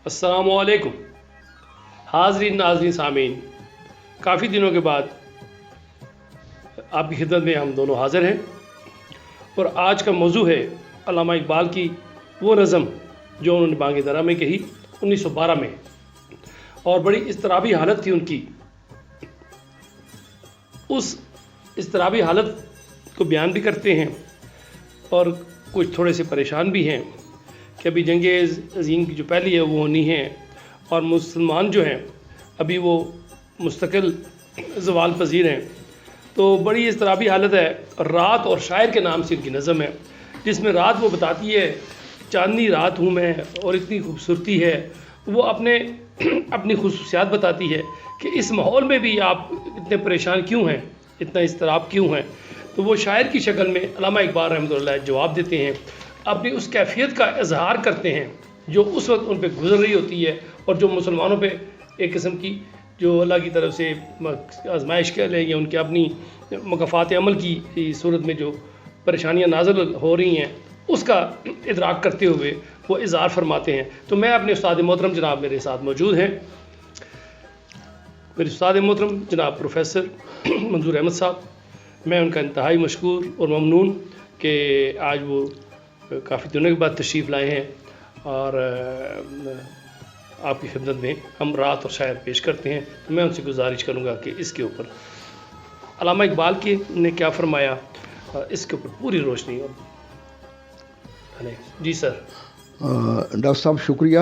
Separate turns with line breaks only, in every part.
السلام علیکم حاضرین ناظرین سامعین، کافی دنوں کے بعد آپ کی خدمت میں ہم دونوں حاضر ہیں، اور آج کا موضوع ہے علامہ اقبال کی وہ نظم جو انہوں نے بانگ درا میں کہی 1912 میں، اور بڑی اضطرابی حالت تھی ان کی۔ اس اضطرابی حالت کو بیان بھی کرتے ہیں اور کچھ تھوڑے سے پریشان بھی ہیں کہ ابھی جنگ عظیم کی جو پہلی ہے وہ ہونی ہے، اور مسلمان جو ہیں ابھی وہ مستقل زوال پذیر ہیں، تو بڑی اضطرابی حالت ہے۔ رات اور شاعر کے نام سے ان کی نظم ہے، جس میں رات وہ بتاتی ہے چاندنی رات ہوں میں اور اتنی خوبصورتی ہے، وہ اپنی خصوصیات بتاتی ہے کہ اس ماحول میں بھی آپ اتنے پریشان کیوں ہیں، اتنا اضطراب کیوں ہیں۔ تو وہ شاعر کی شکل میں علامہ اقبال رحمۃ اللہ جواب دیتے ہیں، اپنی اس کیفیت کا اظہار کرتے ہیں جو اس وقت ان پہ گزر رہی ہوتی ہے، اور جو مسلمانوں پہ ایک قسم کی جو اللہ کی طرف سے آزمائش کہہ لیں یا ان کے اپنی مکافات عمل کی صورت میں جو پریشانیاں نازل ہو رہی ہیں، اس کا ادراک کرتے ہوئے وہ اظہار فرماتے ہیں۔ تو میں اپنے استاد محترم جناب میرے ساتھ موجود ہیں، میرے استاد محترم جناب پروفیسر منظور احمد صاحب، میں ان کا انتہائی مشکور اور ممنون کہ آج وہ کافی دنوں کے بعد تشریف لائے ہیں، اور آپ کی خدمت میں ہم رات اور شاعر پیش کرتے ہیں۔ تو میں ان سے گزارش کروں گا کہ اس کے اوپر علامہ اقبال کی نے کیا فرمایا، اس کے اوپر پوری روشنی اور جی سر۔
ڈاکٹر صاحب شکریہ۔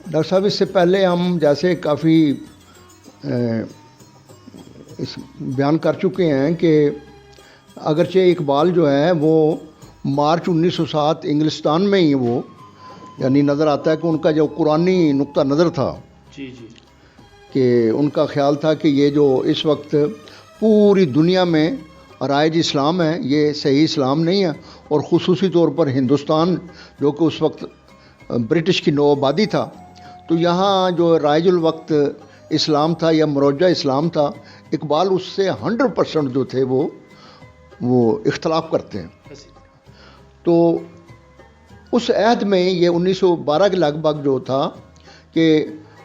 ڈاکٹر صاحب، اس سے پہلے ہم جیسے کافی اس بیان کر چکے ہیں کہ اگرچہ اقبال جو ہے وہ مارچ 1907 انگلستان میں ہی وہ یعنی نظر آتا ہے کہ ان کا جو قرآنی نقطہ نظر تھا،
جی جی،
کہ ان کا خیال تھا کہ یہ جو اس وقت پوری دنیا میں رائج اسلام ہے یہ صحیح اسلام نہیں ہے، اور خصوصی طور پر ہندوستان جو کہ اس وقت برٹش کی نو آبادی تھا، تو یہاں جو رائج الوقت اسلام تھا یا مروجہ اسلام تھا، اقبال اس سے 100% جو تھے وہ اختلاف کرتے ہیں۔ تو اس عہد میں یہ 1912 کے لگ بھگ جو تھا کہ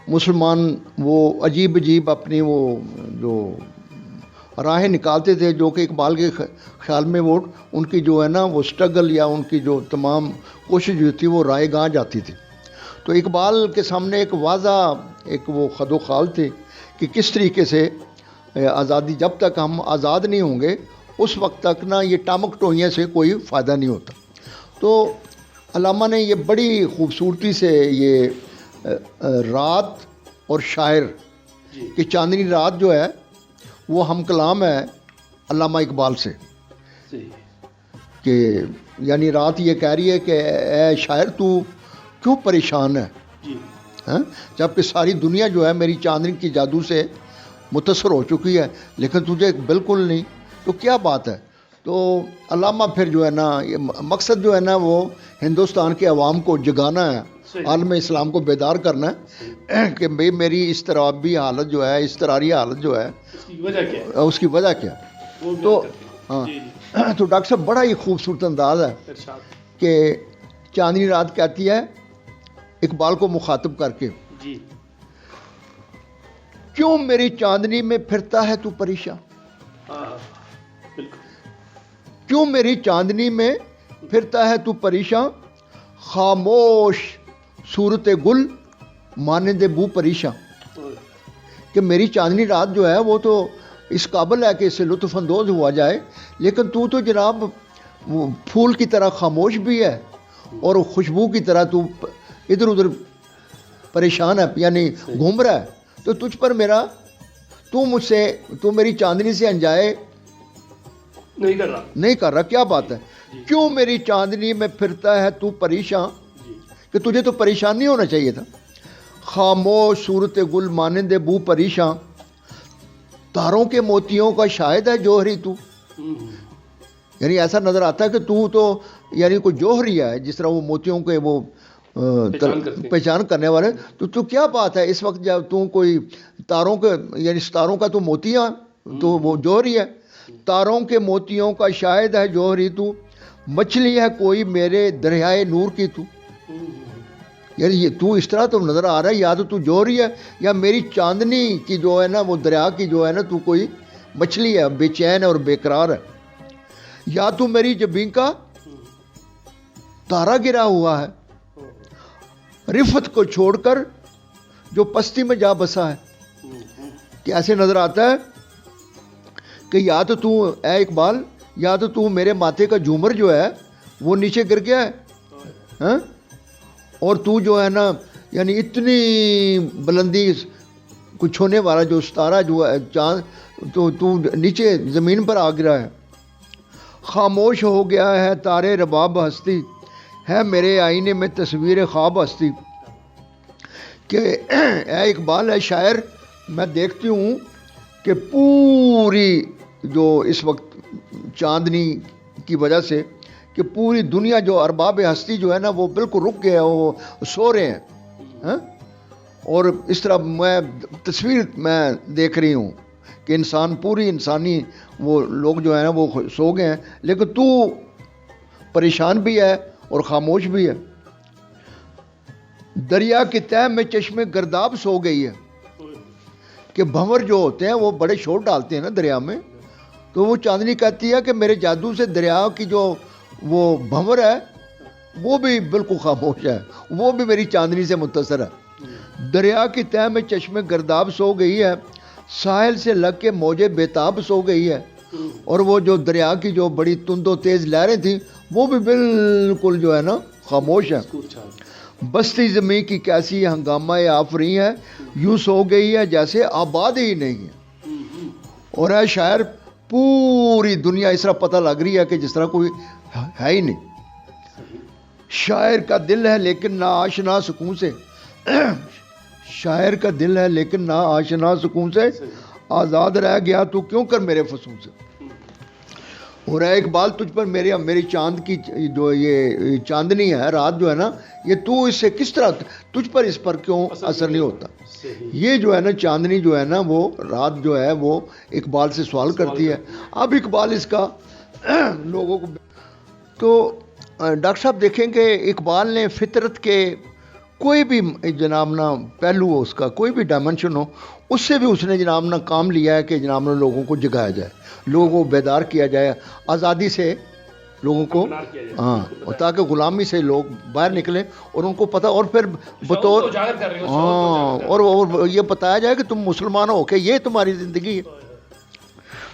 مسلمان وہ عجیب اپنی وہ جو راہیں نکالتے تھے، جو کہ اقبال کے خیال میں وہ ان کی جو ہے نا وہ سٹرگل یا ان کی جو تمام کوشش جو تھی وہ رائے گاہ جاتی تھی۔ تو اقبال کے سامنے ایک واضح ایک وہ خد و خال تھے کہ کس طریقے سے آزادی، جب تک ہم آزاد نہیں ہوں گے اس وقت تک نا یہ ٹامک ٹوئیاں سے کوئی فائدہ نہیں ہوتا۔ تو علامہ نے یہ بڑی خوبصورتی سے یہ رات اور شاعر کہ چاندنی رات جو ہے وہ ہم کلام ہے علامہ اقبال سے، کہ یعنی رات یہ کہہ رہی ہے کہ اے شاعر تو کیوں پریشان ہے، جبکہ ساری دنیا جو ہے میری چاندنی کی جادو سے متاثر ہو چکی ہے لیکن تجھے بالکل نہیں، تو کیا بات ہے۔ تو علامہ پھر جو ہے نا یہ مقصد جو ہے نا وہ ہندوستان کے عوام کو جگانا ہے، عالم اسلام کو بیدار کرنا ہے کہ بھئی میری اضطرابی حالت جو ہے، اضطراری حالت جو ہے اس کی وجہ کیا۔ تو ہاں، تو ڈاکٹر صاحب بڑا ہی خوبصورت انداز ہے کہ چاندنی رات کہتی ہے اقبال کو مخاطب کر کے، کیوں میری چاندنی میں پھرتا ہے تو پریشان، کیوں میری چاندنی میں پھرتا ہے تو پریشان، خاموش صورت گل مانند بو پریشان، کہ میری چاندنی رات جو ہے وہ تو اس قابل ہے کہ اس سے لطف اندوز ہوا جائے، لیکن تو جناب وہ پھول کی طرح خاموش بھی ہے اور خوشبو کی طرح تو ادھر ادھر پریشان ہے، یعنی گھوم رہا ہے، تو تجھ پر میرا تو میری چاندنی سے انجائے نہیں کر رہا، کیا بات ہے، کیوں میری چاندنی میں پھرتا ہے تو پریشان، کہ تجھے تو پریشان نہیں ہونا چاہیے تھا، خاموش صورت گل مانند بو پریشان، تاروں کے موتیوں کا شاہد ہے جوہری تو، یعنی ایسا نظر آتا ہے کہ تو یعنی کوئی جوہری ہے، جس طرح وہ موتیوں کے وہ پہچان کرنے والے، تو کیا بات ہے اس وقت جب تو کوئی تاروں کے یعنی ستاروں کا تو موتیاں تو وہ جوہری ہے، تاروں کے موتیوں کا شاہد ہے جوہری تو، مچھلی ہے کوئی میرے دریائے نور کی تو، یار یہ تو اس طرح تو نظر آ رہا ہے، یا تو جوہری ہے یا میری چاندنی کی جو ہے نا وہ دریا کی جو ہے نا تو کوئی مچھلی ہے، بے چین ہے اور بے قرار ہے، یا تو میری جبین کا تارا گرا ہوا ہے، رفت کو چھوڑ کر جو پستی میں جا بسا ہے۔ کیسے نظر آتا ہے کہ یا تو اے اقبال، یا تو میرے ماتھے کا جھومر جو ہے وہ نیچے گر گیا ہے، ہاں، اور تو جو ہے نا یعنی اتنی بلندی کو چھونے والا جو ستارہ جو ہے چاند تو نیچے زمین پر آ گرا ہے۔ خاموش ہو گیا ہے تارے رباب ہستی، ہے میرے آئینے میں تصویر خواب ہستی۔ کہ اے اقبال، اے شاعر، میں دیکھتی ہوں کہ پوری جو اس وقت چاندنی کی وجہ سے کہ پوری دنیا جو ارباب ہستی جو ہے نا وہ بالکل رک گئے، وہ سو رہے ہیں، ہاں؟ اور اس طرح میں تصویر میں دیکھ رہی ہوں کہ انسان، پوری انسانی وہ لوگ جو ہیں نا وہ سو گئے ہیں، لیکن تو پریشان بھی ہے اور خاموش بھی ہے۔ دریا کی تہ میں چشمے گرداب سو گئی ہے، کہ بھنور جو ہوتے ہیں وہ بڑے شور ڈالتے ہیں نا دریا میں، تو وہ چاندنی کہتی ہے کہ میرے جادو سے دریا کی جو وہ بھنور ہے وہ بھی بالکل خاموش ہے، وہ بھی میری چاندنی سے متصر ہے۔ دریا کی تہ میں چشمے گرداب سو گئی ہے، ساحل سے لگ کے موجے بیتاب سو گئی ہے، اور وہ جو دریا کی جو بڑی تند و تیز لہریں تھیں وہ بھی بالکل جو ہے نا خاموش ہے۔ بستی زمین کی کیسی ہنگامہ آفریں ہے، یوں سو گئی ہے جیسے آباد ہی نہیں ہے۔ اور اے شاعر، پوری دنیا اس طرح پتہ لگ رہی ہے کہ جس طرح کوئی ہے ہی نہیں۔ شاعر کا دل ہے لیکن نہ آشنا سکون سے، شاعر کا دل ہے لیکن نہ آشنا سکون سے، آزاد رہ گیا تو کیوں کر میرے فسون سے۔ اور اے اقبال، تجھ پر میری چاند کی جو یہ چاندنی ہے، رات جو ہے نا، یہ تو اس سے کس طرح، تجھ پر اس پر کیوں اثر نہیں ہوتا۔ یہ جو ہے نا چاندنی جو ہے نا وہ رات جو ہے وہ اقبال سے سوال کرتی ہے۔ اب اقبال اس کا لوگوں کو تو ڈاکٹر صاحب دیکھیں کہ اقبال نے فطرت کے کوئی بھی جناب نا پہلو ہو، اس کا کوئی بھی ڈائمنشن ہو، اس سے بھی اس نے جناب نا کام لیا ہے کہ جناب نا لوگوں کو جگایا جائے، لوگوں کو بیدار کیا جائے، آزادی سے لوگوں کو، ہاں، تاکہ غلامی سے لوگ باہر نکلیں اور ان کو پتہ، اور پھر بطور، ہاں، اور یہ بتایا جائے کہ تم مسلمان ہو کہ یہ تمہاری زندگی ہے۔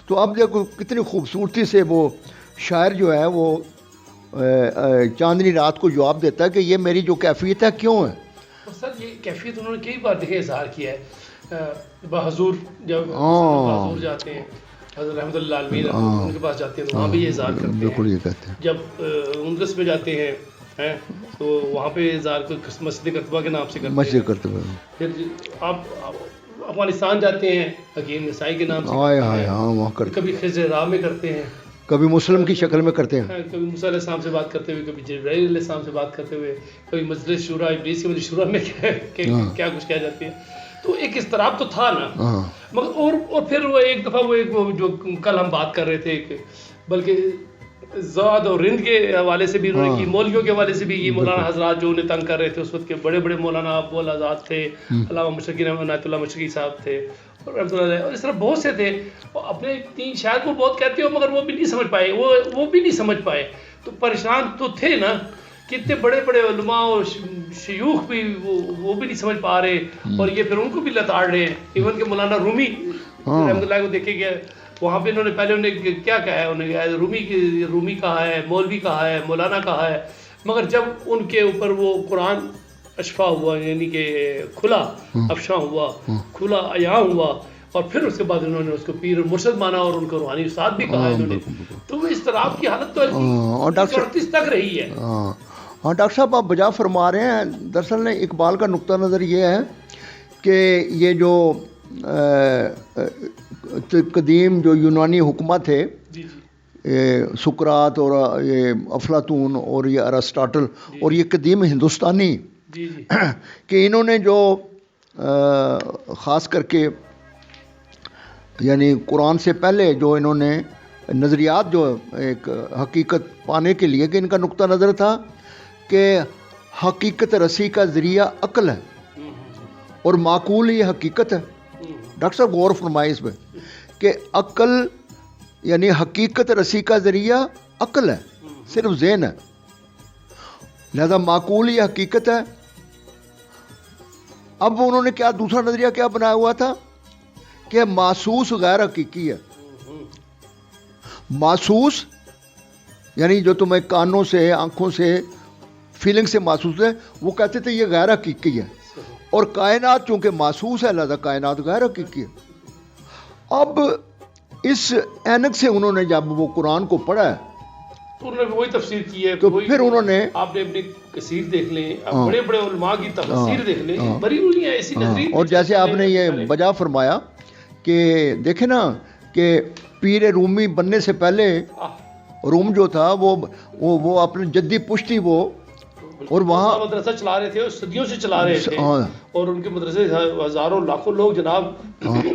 تو اب دیکھو کتنی خوبصورتی سے وہ شاعر جو ہے وہ چاندنی رات کو جواب دیتا ہے کہ یہ میری جو کیفیت ہے کیوں ہے۔
سر یہ کیفیت انہوں نے کئی بار دیکھے اظہار کیا ہے، بحضور جب بحضور جاتے ہیں، حضرت رحمۃ اللہ علیہ ان کے پاس جاتے ہیں تو وہاں بھی یہ اظہار کرتے ہیں،
بالکل یہ کہتے ہیں۔
جب اندلس میں جاتے ہیں تو وہاں پہ اظہار مسجد کرتبہ کے نام سے کرتے ہیں،
مسجد کرتبہ۔
پھر آپ افغانستان جاتے ہیں حکیم نسائی کے نام سے،
ہاں وہاں کرتے،
کبھی خضر راہ میں کرتے ہیں،
کبھی مسلم کی شکل میں کرتے ہیں،
کبھی موسیٰ علیہ السلام سے بات کرتے ہوئے، کبھی جبرائیل علیہ السلام سے بات کرتے ہوئے، کبھی مجلس شورا، ابلیس کی مجلس شورا میں کیا کچھ کہا جاتی ہے۔ تو ایک اضطراب تو تھا نا، مگر اور پھر وہ ایک دفعہ وہ جو کل ہم بات کر رہے تھے، بلکہ زاد اور رند کے حوالے سے بھی انہوں نے کی، مولویوں کے حوالے سے بھی، یہ مولانا حضرات جو انہیں تنگ کر رہے تھے اس وقت کے بڑے بڑے مولانا ابو الآزاد تھے، علامہ مشرقی عنایت اللہ مشرقی صاحب تھے، اور اس طرح بہت سے تھے، اپنے تین شاید وہ بہت کہتے ہو مگر وہ بھی نہیں سمجھ پائے، وہ بھی نہیں سمجھ پائے، تو پریشان تو تھے نا، کتنے بڑے بڑے علماء اور شیوخ بھی وہ بھی نہیں سمجھ پا رہے، اور یہ پھر ان کو بھی لتاڑ رہے ہیں۔ ایون کہ مولانا رومی رحمۃ اللہ کو دیکھے گیا، وہاں پہ انہوں نے پہلے انہیں کیا کہا ہے، انہیں کہا ہے رومی کہا ہے، مولوی کہا ہے، مولانا کہا ہے، مگر جب ان کے اوپر وہ قرآن اشفا ہوا، یعنی کہ کھلا افشاں ہوا، کھلا عیاں ہوا، اور پھر اس کے بعد انہوں نے اس کو پیر مرشد مانا اور ان کو روحانی استاد بھی کہا انہوں نے، تو وہ اضطراب کی حالت تو 34 تک رہی ہے۔
ہاں ڈاکٹر صاحب آپ بجا فرما رہے ہیں، دراصل اقبال کا نقطہ نظر یہ ہے کہ یہ جو قدیم جو یونانی حکمت تھے، سقراط اور یہ افلاطون اور یہ ارسطاٹل اور یہ قدیم ہندوستانی، کہ انہوں نے جو خاص کر کے یعنی قرآن سے پہلے جو انہوں نے نظریات جو ایک حقیقت پانے کے لیے، کہ ان کا نقطہ نظر تھا کہ حقیقت رسی کا ذریعہ عقل ہے اور معقول یہ حقیقت ہے. ڈاکٹر صاحب غور فرمائیں اس پہ کہ عقل یعنی حقیقت رسی کا ذریعہ عقل ہے، صرف ذہن ہے، لہذا معقول یہ حقیقت ہے. اب انہوں نے کیا دوسرا نظریہ کیا بنایا ہوا تھا کہ محسوس غیر حقیقی ہے. محسوس یعنی جو تمہیں کانوں سے آنکھوں سے فیلنگ سے محسوس ہے وہ کہتے تھے یہ غیر حقیقی ہے، اور کائنات چونکہ محسوس ہے لہذا کائنات غیر حقیقی ہے. اب اس اینک سے انہوں نے جب وہ قرآن کو پڑھا ہے
تو انہوں نے وہی تفسیر کی ہے.
تو پھر انہوں نے
آپ نے اپنی کثیر دیکھ لیں، بڑے بڑے علماء کی تفسیر دیکھ لیں، بڑی ہوئی ہیں ایسی نظریے.
اور جیسے آپ نے یہ بجا فرمایا کہ دیکھیں نا کہ پیر رومی بننے سے پہلے روم جو تھا وہ اپنے جدی پشتی وہ اور وہاں
مدرسہ چلا رہے تھے، صدیوں سے چلا رہے تھے، اور ان کے مدرسے ہزاروں لاکھوں لوگ جناب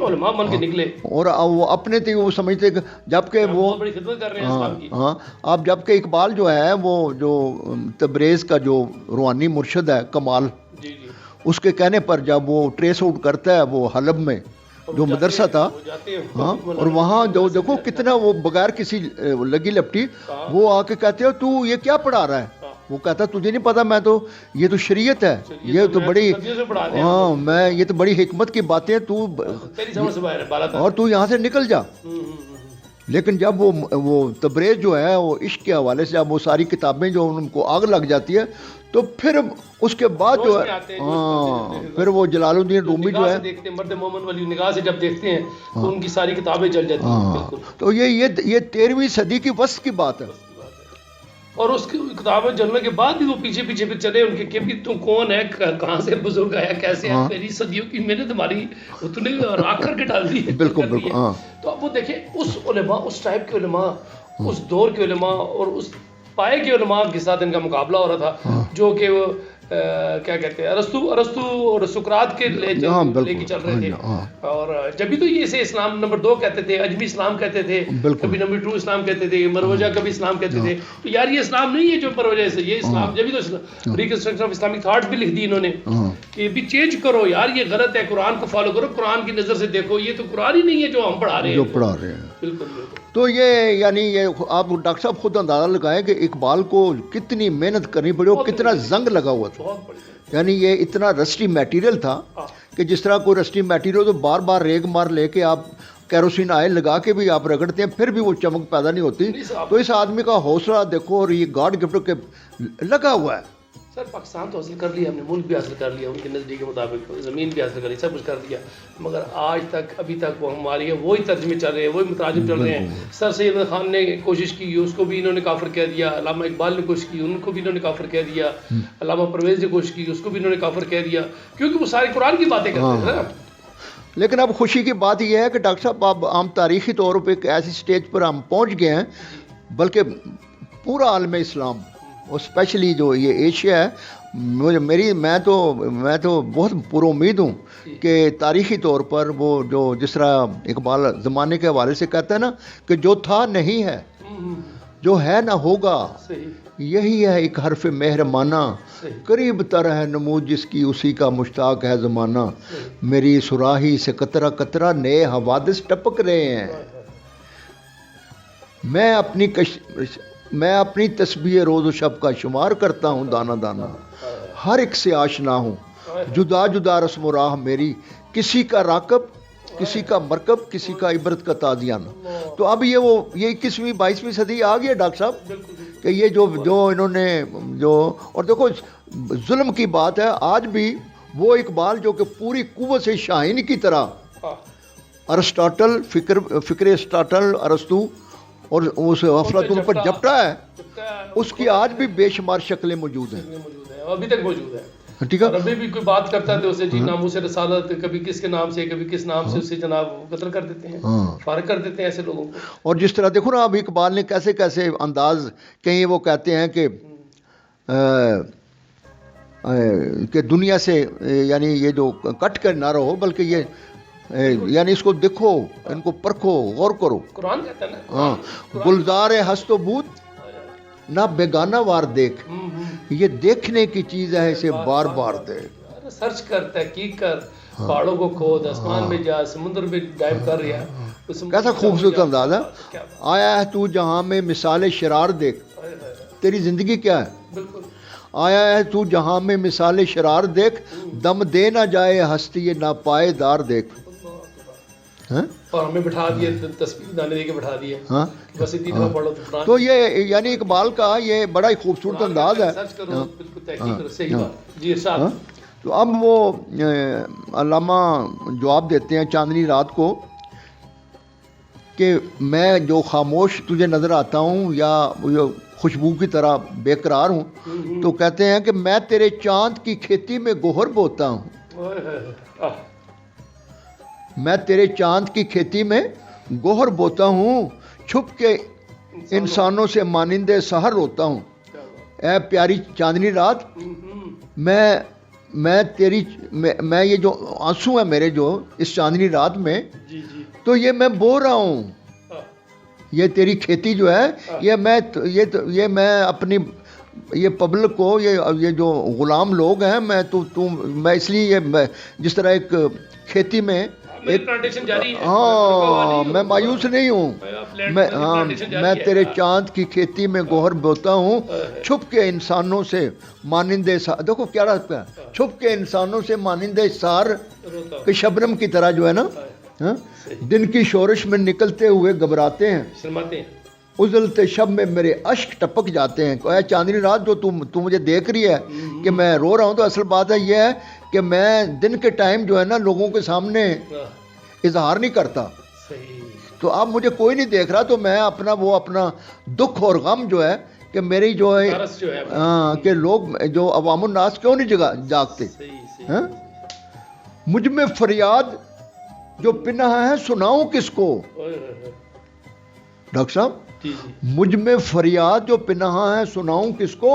علماء بن کے نکلے،
اور وہ اپنے تھے وہ سمجھتے جبکہ وہ
بڑی خدمت کر رہے ہیں اسلام کی.
اب جبکہ اقبال جو ہے وہ جو تبریز کا جو روحانی مرشد ہے کمال، اس کے کہنے پر جب وہ ٹریس آؤٹ کرتا ہے وہ حلب میں جو مدرسہ تھا، اور وہاں جو دیکھو کتنا وہ بغیر کسی لگی لپٹی وہ آ کے کہتے ہو تو یہ کیا پڑھا رہا ہے. وہ کہتا تجھے نہیں پتا میں تو یہ تو شریعت ہے، یہ تو بڑی میں یہ تو بڑی حکمت کی باتیں تو اور تو یہاں سے نکل جا. لیکن جب وہ تبریز جو ہے وہ عشق کے حوالے سے جب وہ ساری کتابیں جو ان کو آگ لگ جاتی ہے تو پھر اس کے بعد جو ہے پھر وہ جلال الدین رومی جو ہے
مرد مومن والی نگاہ سے جب دیکھتے ہیں تو ان کی ساری کتابیں جل جاتی ہیں.
تو یہ 13ویں صدی کی وسط کی بات ہے.
اور اس کی کتابیں جلنے کے بعد بھی وہ پیچھے پیچھے پہ چلے ان کے کہ بھی تو کون ہے، کہاں سے بزرگ آیا، کیسے ہے، میری صدیوں کی محنت ہماری تو نے راکھ کر کے ڈال دی ہے.
بالکل بالکل.
تو اب وہ دیکھیں اس علماء، اس ٹائپ کے علماء، اس دور کے علماء اور اس پائے کے علماء کے ساتھ ان کا مقابلہ ہو رہا تھا، جو کہ وہ کیا کہتے ہیں ارسطو اور سقراط کے لے کے چل رہے تھے. اور جبھی تو یہ اسے اسلام نمبر 2 کہتے تھے، اجمی اسلام کہتے تھے، کبھی نمبر 2 اسلام کہتے تھے، مروجہ کبھی اسلام کہتے تھے. تو یار یہ اسلام نہیں ہے جو مروجہ سے، یہ اسلام جبھی تو ریکنسٹرکشن آف اسلامک تھاٹ بھی لکھ دی انہوں نے کہ بھی چینج کرو یار، یہ غلط ہے، قرآن کو فالو کرو، قرآن کی نظر سے دیکھو، یہ تو قرآن ہی نہیں ہے جو ہم پڑھا رہے ہیں. بالکل.
تو یہ یعنی یہ آپ ڈاکٹر صاحب خود اندازہ لگائیں کہ اقبال کو کتنی محنت کرنی پڑی اور کتنا زنگ لگا ہوا تھا. یعنی یہ اتنا رسٹی میٹیریل تھا کہ جس طرح کوئی رسٹی میٹیریل تو بار بار ریگ مار لے کے آپ کیروسین آئل لگا کے بھی آپ رگڑتے ہیں پھر بھی وہ چمک پیدا نہیں ہوتی. تو اس آدمی کا حوصلہ دیکھو، اور یہ گاڈ گفٹ کے لگا ہوا ہے.
سر پاکستان تو حاصل کر لیا ہم نے، ملک بھی حاصل کر لیا ان کے نزدیک کے مطابق، زمین بھی حاصل کر لی، سب کچھ کر دیا، مگر آج تک ابھی تک وہ ہماری ہے وہی ترجمے چل رہے ہیں، وہی متراجم چل رہے ہیں. سر سید خان نے کوشش کی، اس کو بھی انہوں نے کافر کہہ دیا. علامہ اقبال نے کوشش کی، ان کو بھی انہوں نے کافر کہہ دیا. علامہ پرویز نے کوشش کی، اس کو بھی انہوں نے کافر کہہ دیا، کیونکہ وہ سارے قرآن کی باتیں کرتے ہیں نا.
لیکن اب خوشی کی بات یہ ہے کہ ڈاکٹر صاحب اب ہم تاریخی طور پہ ایک ایسی سٹیج پر ہم پہنچ گئے ہیں، بلکہ پورا عالم اسلام اور اسپیشلی جو یہ ایشیا ہے، میں تو بہت پر امید ہوں کہ تاریخی طور پر وہ جو جس طرح اقبال زمانے کے حوالے سے کہتا ہے نا کہ جو تھا نہیں ہے، جو ہے نہ ہوگا، یہی ہے ایک حرف مہرمانہ، قریب تر ہے نمود جس کی اسی کا مشتاق ہے زمانہ، میری سراہی سے قطرہ قطرہ نئے حوادث ٹپک رہے ہیں، میں اپنی تسبیح روز و شب کا شمار کرتا ہوں دانا دانا، ہر ایک سے آشنا ہوں، جدا جدا رسم و راہ میری، کسی کا راکب کسی کا مرکب کسی کا عبرت کا تازیانہ. تو اب یہ 21ویں 22ویں صدی آ گئی ہے ڈاکٹر صاحب کہ یہ جو انہوں نے اور دیکھو ظلم کی بات ہے، آج بھی وہ اقبال جو کہ پوری قوت سے شاہین کی طرح ارسطاٹل فکر ارسطاٹل ارسطو اور اس افلاطون پر جپٹا ہے، اس کی آج بھی بے شمار شکلیں موجود ہیں،
ابھی تک موجود ہے.
ٹھیک ہے.
ابھی بھی کوئی بات کرتا ہے تو اسے جی ناموس رسالت، کبھی کس کے نام سے کبھی کس نام سے اسے جناب قتل کر دیتے ہیں، فارغ کر دیتے ہیں ایسے لوگوں کو.
اور جس طرح دیکھو نا اب اقبال نے کیسے کیسے انداز، کہیں وہ کہتے ہیں کہ دنیا سے یعنی یہ جو کٹ کر نہ رہو، بلکہ یہ یعنی اس کو دیکھو، ان کو پرکھو، غور کرو.
قرآن کہتا ہے نا،
گلزار ہست و بود نہ بیگانہ وار دیکھ، یہ دیکھنے کی چیز ہے، اسے بار بار دیکھ.
سرچ کر، تحقیق کر، پہاڑوں کو کھود، آسمان میں جا، سمندر میں ڈائیو کر رہا ہے.
کیسا خوبصورت انداز ہے. آیا ہے تو جہاں میں مثال شرار دیکھ. تیری زندگی کیا ہے؟
بالکل.
آیا ہے تو جہاں میں مثال شرار دیکھ، دم دے نہ جائے ہستی ناپائیدار دیکھ.
اور ہمیں بٹھا دیے، تسبیح دانے دے کے بٹھا دیے.
ہاں
بس اتنی دفعہ پڑھو تو
تو یہ یعنی اقبال کا یہ بڑا ہی خوبصورت انداز ہے.
سرچ کرو، بالکل تحقیق کرو. صحیح بات. جی ارشاد.
تو اب وہ علامہ جواب دیتے ہیں چاندنی رات کو کہ میں جو خاموش تجھے نظر آتا ہوں یا خوشبو کی طرح بے قرار ہوں، تو کہتے ہیں کہ میں تیرے چاند کی کھیتی میں گوہر بوتا ہوں. میں تیرے چاند کی کھیتی میں گوہر بوتا ہوں، چھپ کے انسانوں سے مانندے سحر روتا ہوں. اے پیاری چاندنی رات، میں تیری میں یہ جو آنسو ہیں میرے جو اس چاندنی رات میں، تو یہ میں بو رہا ہوں. یہ تیری کھیتی جو ہے، یہ میں اپنی یہ پبلک کو، یہ جو غلام لوگ ہیں، میں اس لیے جس طرح ایک کھیتی میں ہاں میں مایوس نہیں ہوں. میں تیرے چاند کی کھیتی میں گوہر بوتا ہوں، چھپ کے انسانوں سے مانندے دیکھو کیا رہتا ہے، چھپ کے انسانوں سے مانندے سار کہ شبنم کی طرح جو ہے نا، دن کی شورش میں نکلتے ہوئے گھبراتے ہیں، ازلتے شب میں میرے اشک ٹپک جاتے ہیں. اے چاندنی رات، جو تو مجھے دیکھ رہی ہے کہ میں رو رہا ہوں، تو اصل بات ہے یہ ہے کہ میں دن کے ٹائم جو ہے نا لوگوں کے سامنے اظہار نہیں کرتا. تو اب مجھے کوئی نہیں دیکھ رہا، تو میں اپنا دکھ اور غم جو ہے کہ میری جو ہے کہ لوگ جو عوام الناس کیوں نہیں جاگتے. مجھ میں فریاد جو پنہا ہے سناؤں کس کو. ڈاکٹر صاحب، مجھ میں فریاد جو پنہا ہے سناؤں کس کو،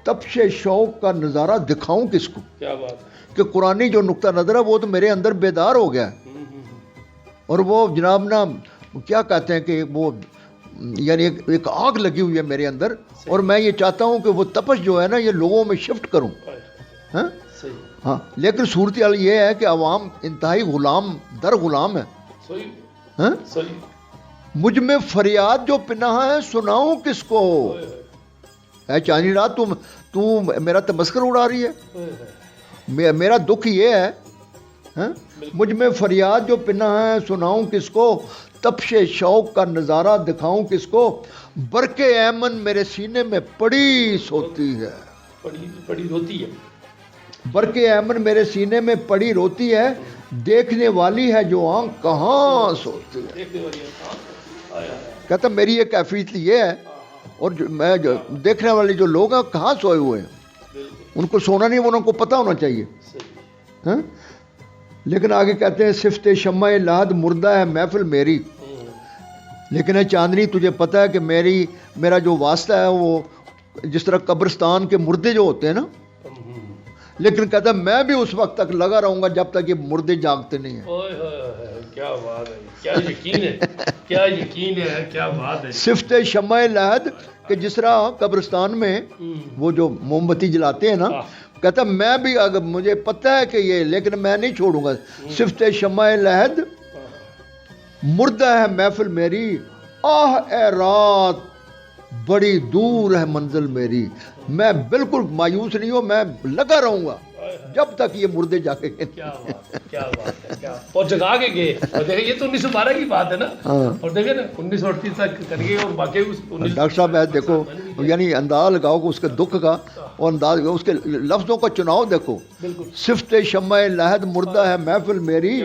تپش شوق کا نظارہ دکھاؤں کس کو.
کیا بات
کہ قرآنی جو نقطہ نظر ہے وہ تو میرے اندر بیدار ہو گیا ہے. اور وہ جناب نا کیا کہتے ہیں کہ وہ یعنی ایک آگ لگی ہوئی ہے میرے اندر، اور میں یہ چاہتا ہوں کہ وہ تپش جو ہے نا یہ لوگوں میں شفٹ کروں. ہاں لیکن صورتحال یہ ہے کہ عوام انتہائی غلام ہے. مجھ میں فریاد جو پنہا ہے سناؤں کس کو. اے چاندنی رات، تو میرا تمسخر اڑا رہی ہے. میرا دکھ یہ ہے، مجھ میں فریاد جو پنہا ہے سناؤں کس کو، تپش شوق کا نظارہ دکھاؤں کس کو. برق ایمن میرے سینے میں پڑی سوتی ہے،
پڑی روتی ہے.
برق ایمن میرے سینے میں پڑی روتی ہے، دیکھنے والی ہے جو آنکھ کہاں سوتی ہے. کہتا میری یہ کیفیت یہ ہے، اور میں دیکھنے والے جو لوگ ہیں کہاں سوئے ہوئے ہیں، ان کو سونا نہیں، ان کو پتہ ہونا چاہیے. لیکن آگے کہتے ہیں صفت شمع لحد مردہ ہے محفل میری. لیکن ہے چاندنی، تجھے پتہ ہے کہ میرا جو واسطہ ہے وہ جس طرح قبرستان کے مردے جو ہوتے ہیں نا، لیکن کہتا ہے میں بھی اس وقت تک لگا رہوں گا جب تک یہ مردے جاگتے نہیں ہیں.
کیا بات ہے، کیا یقین ہے، کیا یقین ہے، کیا بات ہے.
صفت شمع لحد کہ جس طرح قبرستان میں وہ جو موم بتی جلاتے ہیں نا، کہتا میں بھی اگر مجھے پتہ ہے کہ یہ، لیکن میں نہیں چھوڑوں گا. صفت شمع لحد مردہ ہے محفل میری، آہ اے رات بڑی دور ہے منزل میری. میں بالکل مایوس نہیں ہوں، میں لگا رہوں گا جب تک یہ مردے جاگیں گے.
کیا بات ہے، کیا اور جگا کے گئے. اور دیکھیں یہ تو 1912 کی بات ہے نا، اور دیکھیں نا 1938 تک کر گئے. اور باقی
ڈاکٹر صاحب دیکھو، یعنی انداز لگاؤ کہ اس کے دکھ کا، اور انداز اس کے لفظوں کا چناؤ دیکھو. صفت شمع لحد مردہ ہے محفل میری،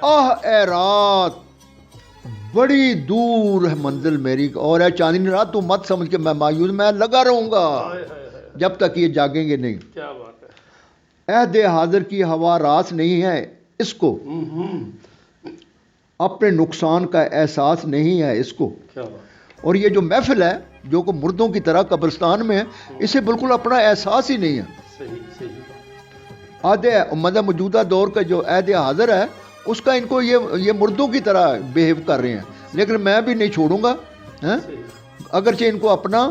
آہ اے رات بڑی دور ہے منزل میری. اور اے چاندنی رات، تو مت سمجھ کے میں مایوس، میں لگا رہوں گا جب تک یہ جاگیں گے نہیں.
کیا بات ہے.
عہد حاضر کی ہوا راس نہیں ہے اس کو، اپنے نقصان کا احساس نہیں ہے اس کو. اور یہ جو محفل ہے جو کہ مردوں کی طرح قبرستان میں ہے، اسے بالکل اپنا احساس ہی نہیں ہے. مطلب موجودہ دور کا جو عہد حاضر ہے اس کا ان کو یہ مردوں کی طرح بیہیو کر رہے ہیں. لیکن میں بھی نہیں چھوڑوں گا، اگرچہ ان کو اپنا